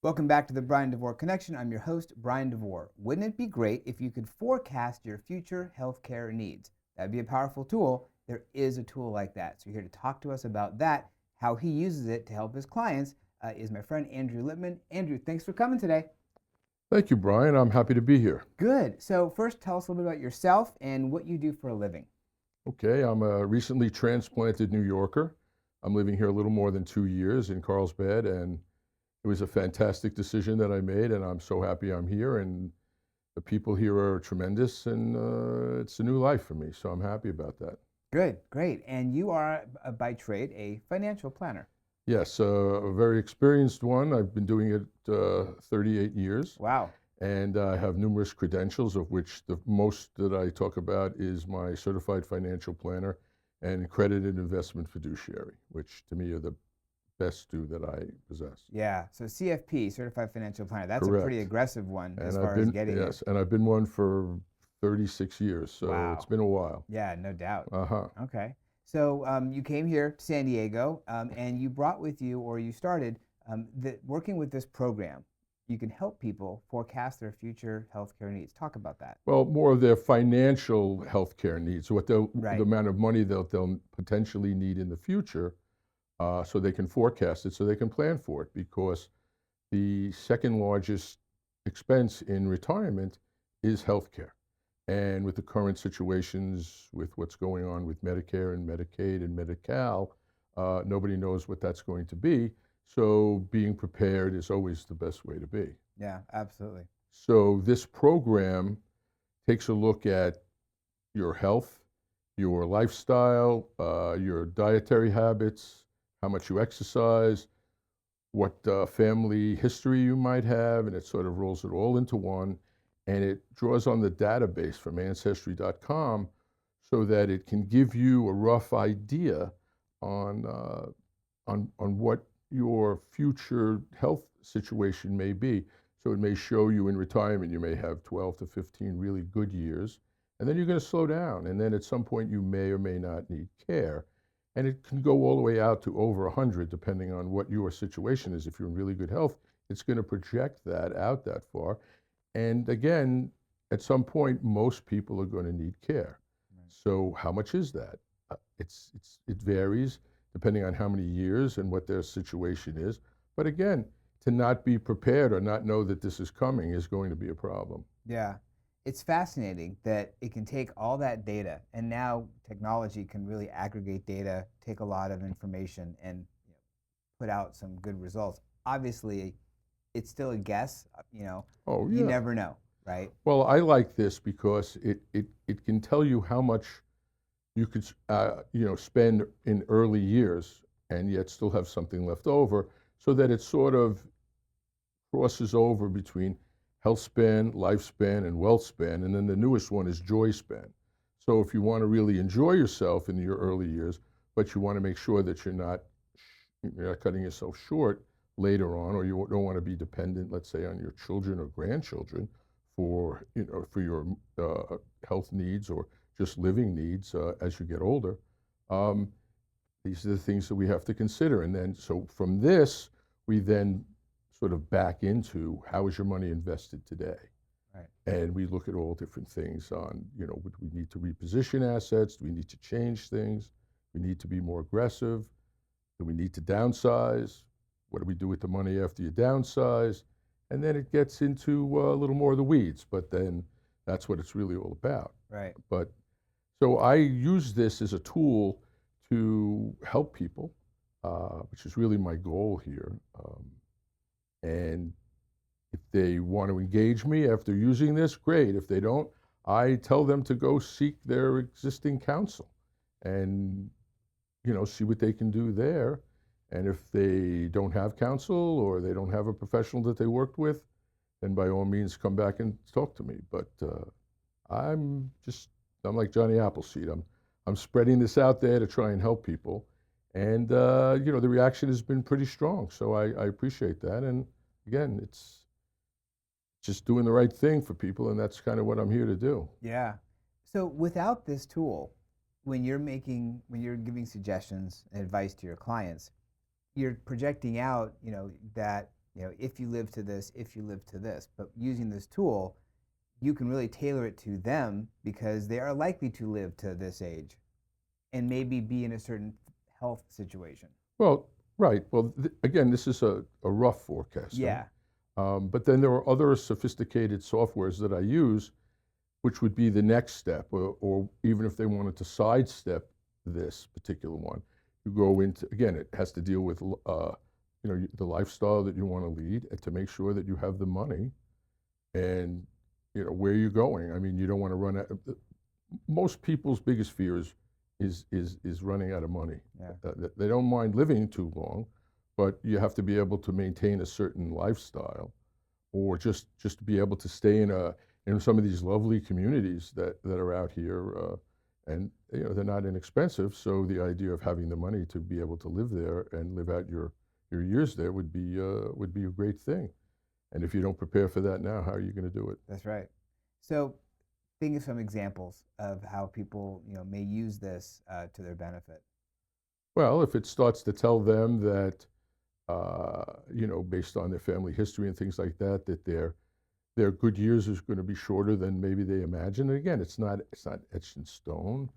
Welcome back to the Bryan Devore Connection. I'm your host, Bryan Devore. Wouldn't it be great if you could forecast your future healthcare needs? That'd be a powerful tool. There is a tool like that. So, here to talk to us about that, how he uses it to help his clients, is my friend Andrew Lippman. Andrew, thanks for coming today. Thank you, Brian. I'm happy to be here. Good. So, first, tell us a little bit about yourself and what you do for a living. Okay, I'm a recently transplanted New Yorker. I'm living here a little more than 2 years in Carlsbad, and it was a fantastic decision that I made, and I'm so happy I'm here, and the people here are tremendous, and it's a new life for me, so I'm happy about that. Good, great. And you are, by trade, a financial planner. Yes, a very experienced one. I've been doing it 38 years, Wow. and I have numerous credentials, of which the most that I talk about is my certified financial planner and accredited investment fiduciary, which to me are the best two that I possess. Yeah. So, CFP, Certified Financial Planner, that's a pretty Correct. aggressive one as And I've far as been, getting it. yes, and I've been one for 36 years, so it's Wow. been a while. Yeah, no doubt. Uh-huh. Okay. So you came here to San Diego, and you brought with you, or you started working with this program. You can help people forecast their future healthcare needs. Talk about that. Well, more of their financial health care needs, the Right. amount of money that they'll potentially need in the future, so they can forecast it, so they can plan for it, because the second largest expense in retirement is healthcare. And with the current situations, with what's going on with Medicare and Medicaid and Medi-Cal, nobody knows what that's going to be. So being prepared is always the best way to be. Yeah, absolutely. So this program takes a look at your health, your lifestyle, your dietary habits, how much you exercise, what family history you might have, and it sort of rolls it all into one. And it draws on the database from Ancestry.com so that it can give you a rough idea on, on what your future health situation may be. So it may show you in retirement, you may have 12 to 15 really good years, and then you're going to slow down. And then at some point, you may or may not need care. And it can go all the way out to over 100, depending on what your situation is. If you're in really good health, it's going to project that out that far. And again, at some point, most people are going to need care. Right. So how much is that? It varies depending on how many years and what their situation is. But again, to not be prepared or not know that this is coming is going to be a problem. Yeah. It's fascinating that it can take all that data, and now technology can really aggregate data, take a lot of information, and put out some good results. Obviously, it's still a guess. Oh, You yeah. never know, right? Well, I like this because it can tell you how much you could spend in early years and yet still have something left over, so that it sort of crosses over between health span, lifespan, and wealth span. And then the newest one is joy span. So if you want to really enjoy yourself in your early years, but you want to make sure that you're not cutting yourself short later on, or you don't want to be dependent, let's say, on your children or grandchildren for your health needs or just living needs as you get older. Um, these are the things that we have to consider. And then, so from this, we then sort of back into how is your money invested today? Right. And we look at all different things on, would we need to reposition assets? Do we need to change things? We need to be more aggressive. Do we need to downsize? What do we do with the money after you downsize? And then it gets into a little more of the weeds, but then that's what it's really all about. Right. But so I use this as a tool to help people, which is really my goal here. And if they want to engage me after using this, great. If they don't, I tell them to go seek their existing counsel and see what they can do there. And if they don't have counsel or they don't have a professional that they worked with, then by all means come back and talk to me. But I'm like Johnny Appleseed. I'm spreading this out there to try and help people. And the reaction has been pretty strong. So I appreciate that. And again, it's just doing the right thing for people, and that's kind of what I'm here to do. Yeah. So without this tool, when you're giving suggestions and advice to your clients, you're projecting out, that You know, if you live to this, if you live to this. But using this tool, you can really tailor it to them because they are likely to live to this age and maybe be in a certain health situation. Well, right. Well, again, this is a rough forecasting. Yeah. But then there are other sophisticated softwares that I use, which would be the next step, or even if they wanted to sidestep this particular one, you go into, again, it has to deal with the lifestyle that you want to lead, and to make sure that you have the money, and where you're going. I mean, you don't want to run out. Most people's biggest fears is running out of money. Yeah. They don't mind living too long, but you have to be able to maintain a certain lifestyle, or just to be able to stay in some of these lovely communities that are out here, and they're not inexpensive. So the idea of having the money to be able to live there and live out your years there would be a great thing. And if you don't prepare for that now, how are you going to do it? That's right. So think of some examples of how people may use this to their benefit. Well, if it starts to tell them that, based on their family history and things like that, that their good years is going to be shorter than maybe they imagine. And again, it's not etched in stone,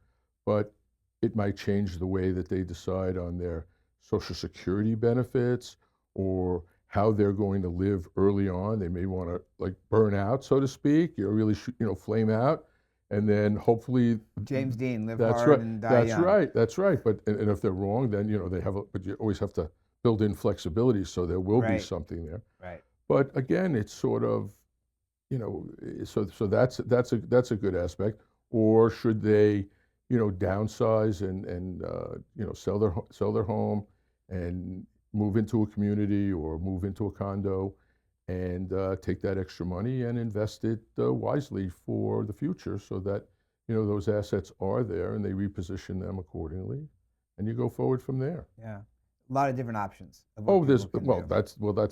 but it might change the way that they decide on their Social Security benefits, or how they're going to live early on. They may want to burn out, so to speak, really flame out, and then hopefully James Dean, live that's hard right, and die that's young. right, that's right. But and if they're wrong, then they have but you always have to build in flexibility, so there will be something there. Right. But again, it's sort of, so that's a good aspect. Or should they, downsize and sell their home and move into a community or move into a condo, and take that extra money and invest it wisely for the future, so that those assets are there and they reposition them accordingly, and you go forward from there. Yeah, a lot of different options. That's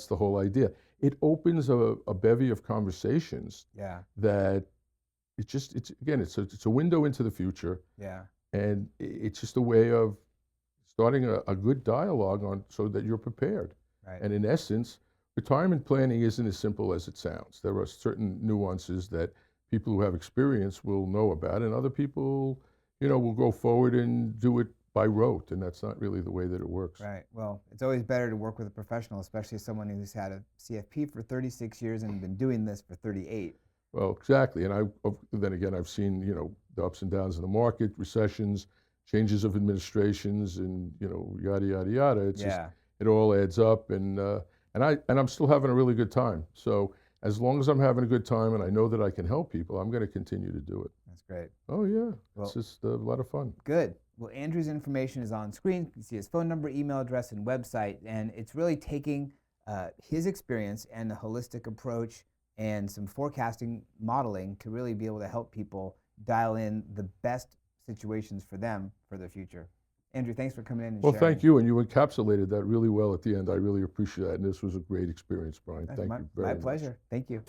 the whole idea. It opens a bevy of conversations. Yeah. That it's a window into the future. Yeah. And it's just a way of starting a good dialogue so that you're prepared. Right. And in essence, retirement planning isn't as simple as it sounds. There are certain nuances that people who have experience will know about, and other people, will go forward and do it by rote, and that's not really the way that it works. Right. Well, it's always better to work with a professional, especially someone who's had a CFP for 36 years and been doing this for 38. Well, exactly. And then again, I've seen, the ups and downs of the market, recessions, changes of administrations, and, yada, yada, yada. It's just, it all adds up, and I'm still having a really good time. So as long as I'm having a good time and I know that I can help people, I'm going to continue to do it. That's great. Oh, yeah. Well, it's just a lot of fun. Good. Well, Andrew's information is on screen. You can see his phone number, email address, and website. And it's really taking his experience and the holistic approach and some forecasting modeling to really be able to help people dial in the best situations for them for their future. Andrew, thanks for coming in and sharing. Well, thank you. And you encapsulated that really well at the end. I really appreciate that. And this was a great experience, Bryan. Thank you very much. My pleasure. Thank you.